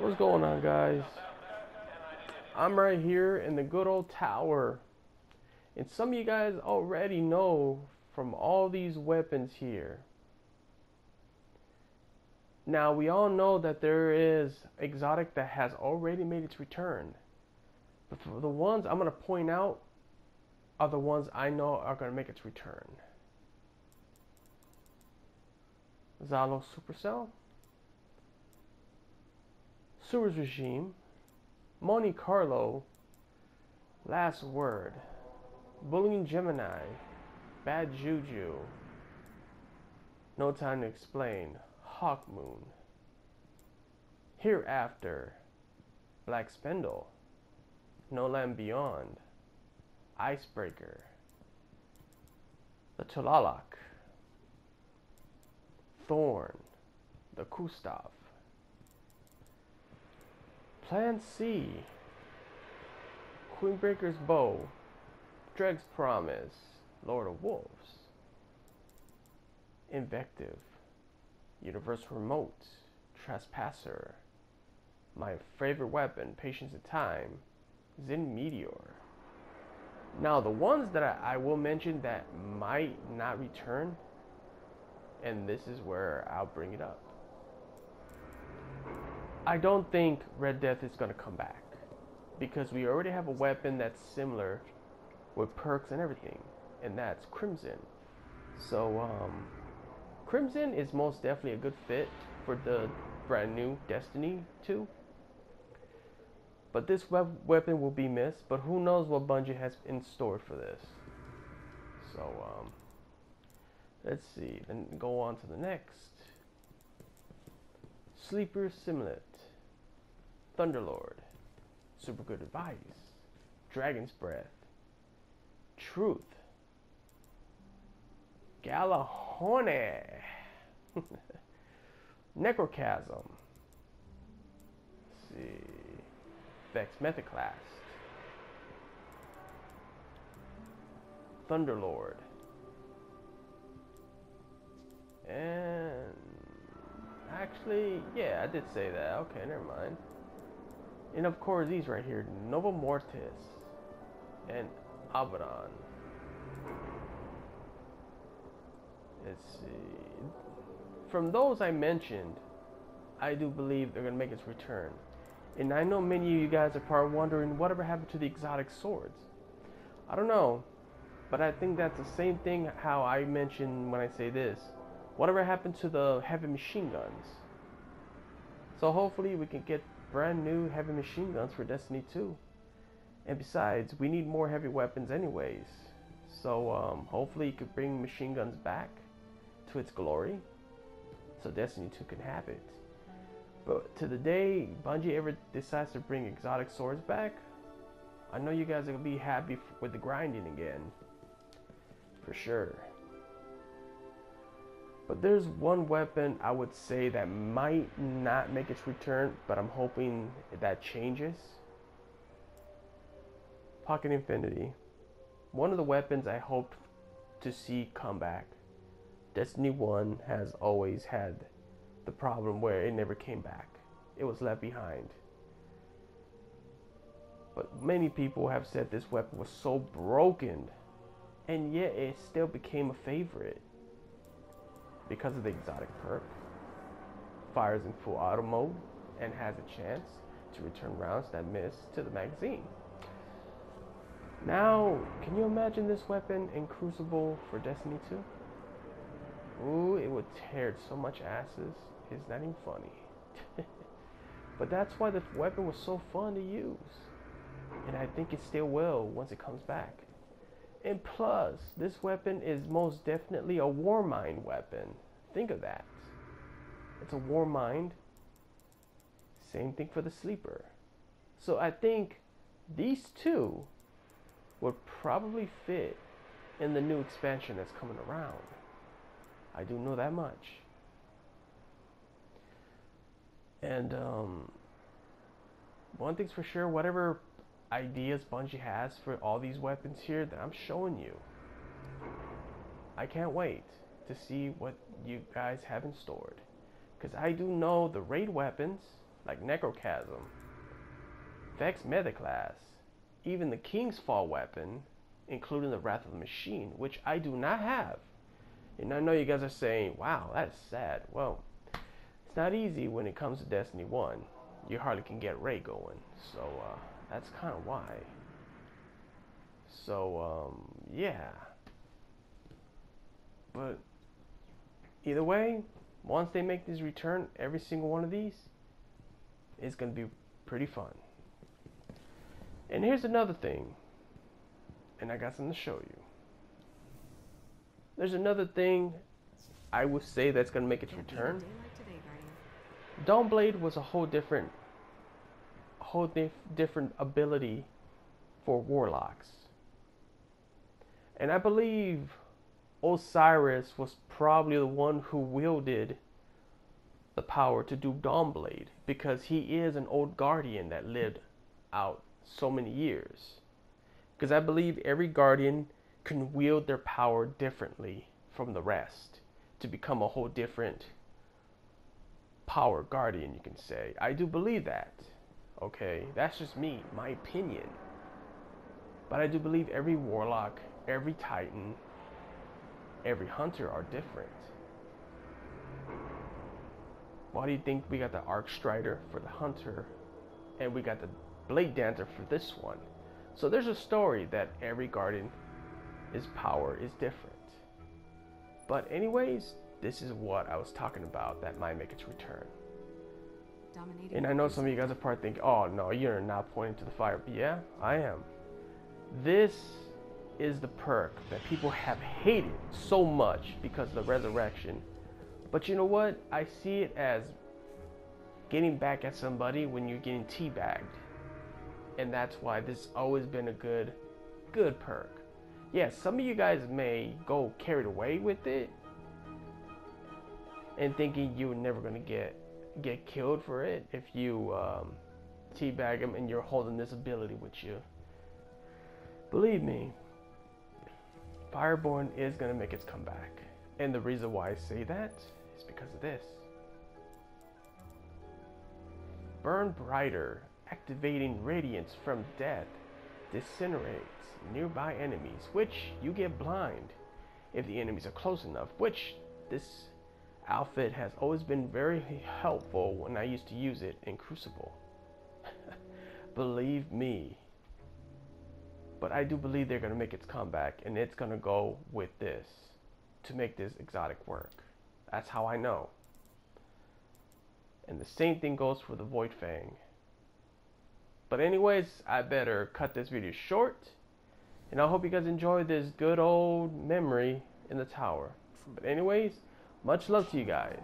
What's going on, guys? I'm right here in the good old tower, and some of you guys already know from all these weapons here. Now, we all know that there is exotic that has already made its return, but for the ones I'm going to point out are the ones I know are going to make its return. Zalo Supercell, Sewers Regime, Monte Carlo, Last Word, Bullying Gemini, Bad Juju, No Time to Explain, Hawk Moon, Hereafter, Black Spindle, No Land Beyond, Icebreaker, the Tulalak, Thorn, the Kustav, Plan C, Queenbreaker's Bow, Dreg's Promise, Lord of Wolves, Invective, Universal Remote, Trespasser, my favorite weapon, Patience of Time, Zen Meteor. Now, the ones that I will mention that might not return, and this is where I'll bring it up. I don't think Red Death is going to come back, because we already have a weapon that's similar with perks and everything, and that's Crimson. So, Crimson is most definitely a good fit for the brand new Destiny 2. But this weapon will be missed, but who knows what Bungie has in store for this. So, let's see, then go on to the next. Sleeper Simlet, Thunderlord, Super Good Advice, Dragon's Breath, Truth, Galahorne, Necrochasm, let's see, Vex Methaclast, Thunderlord, and actually, yeah, I did say that. Okay, never mind. And of course, these right here, Nova Mortis and Abaddon. Let's see. From those I mentioned, I do believe they're going to make its return. And I know many of you guys are probably wondering whatever happened to the exotic swords. I don't know, but I think that's the same thing how I mentioned when I say this. Whatever happened to the heavy machine guns? So hopefully we can get brand new heavy machine guns for Destiny 2. And besides, we need more heavy weapons anyways. So hopefully you could bring machine guns back to its glory, so Destiny 2 can have it. But to the day Bungie ever decides to bring exotic swords back, I know you guys are going to be happy with the grinding again. For sure. But there's one weapon I would say that might not make its return, but I'm hoping that changes. Pocket Infinity. One of the weapons I hoped to see come back. Destiny 1 has always had the problem where it never came back. It was left behind. But many people have said this weapon was so broken, and yet it still became a favorite. Because of the exotic perk, fires in full auto mode, and has a chance to return rounds that miss to the magazine. Now, can you imagine this weapon in Crucible for Destiny 2? Ooh, it would tear so much asses, it's not even funny. But that's why the weapon was so fun to use. And I think it still will once it comes back. And plus, this weapon is most definitely a Warmind weapon. Think of that. It's a Warmind. Same thing for the Sleeper. So I think these two would probably fit in the new expansion that's coming around. I do know that much. And one thing's for sure, whatever ideas Bungie has for all these weapons here that I'm showing you, I can't wait to see what you guys have in stored, because I do know the raid weapons like Necrochasm, Vex Metaclass, even the King's Fall weapon, including the Wrath of the Machine, which I do not have. And I know you guys are saying, wow, that's sad. Well, it's not easy when it comes to Destiny 1. You hardly can get Ray going. So, that's kind of why. So, yeah. But, either way, once they make this return, every single one of these is going to be pretty fun. And here's another thing. And I got something to show you. There's another thing I would say that's going to make its return. Dawnblade was a whole different ability for warlocks. And I believe Osiris was probably the one who wielded the power to do Dawnblade, because he is an old guardian that lived out so many years. Because I believe every guardian can wield their power differently from the rest to become a whole different power guardian, you can say. I do believe that. Okay, that's just me, my opinion. But I do believe every warlock, every titan, every hunter are different. Why do you think we got the Arc Strider for the hunter and we got the Blade Dancer for this one? So there's a story that every guardian, his power is different. But anyways, this is what I was talking about that might make its return. And I know some of you guys are probably thinking, oh no, you're not pointing to the fire. But yeah, I am. This is the perk that people have hated so much because of the resurrection. But you know what? I see it as getting back at somebody when you're getting teabagged. And that's why this has always been a good perk. Yes, some of you guys may go carried away with it and thinking you're never gonna get killed for it if you teabag them and you're holding this ability with you. Believe me, Fireborn is gonna make its comeback. And the reason why I say that is because of this. Burn brighter, activating radiance from death, disintegrates nearby enemies, which you get blind if the enemies are close enough, which this outfit has always been very helpful when I used to use it in Crucible. Believe me. But I do believe they're going to make its comeback, and it's going to go with this to make this exotic work. That's how I know. And the same thing goes for the Void Fang. But anyways, I better cut this video short. And I hope you guys enjoyed this good old memory in the tower. But anyways, much love to you guys.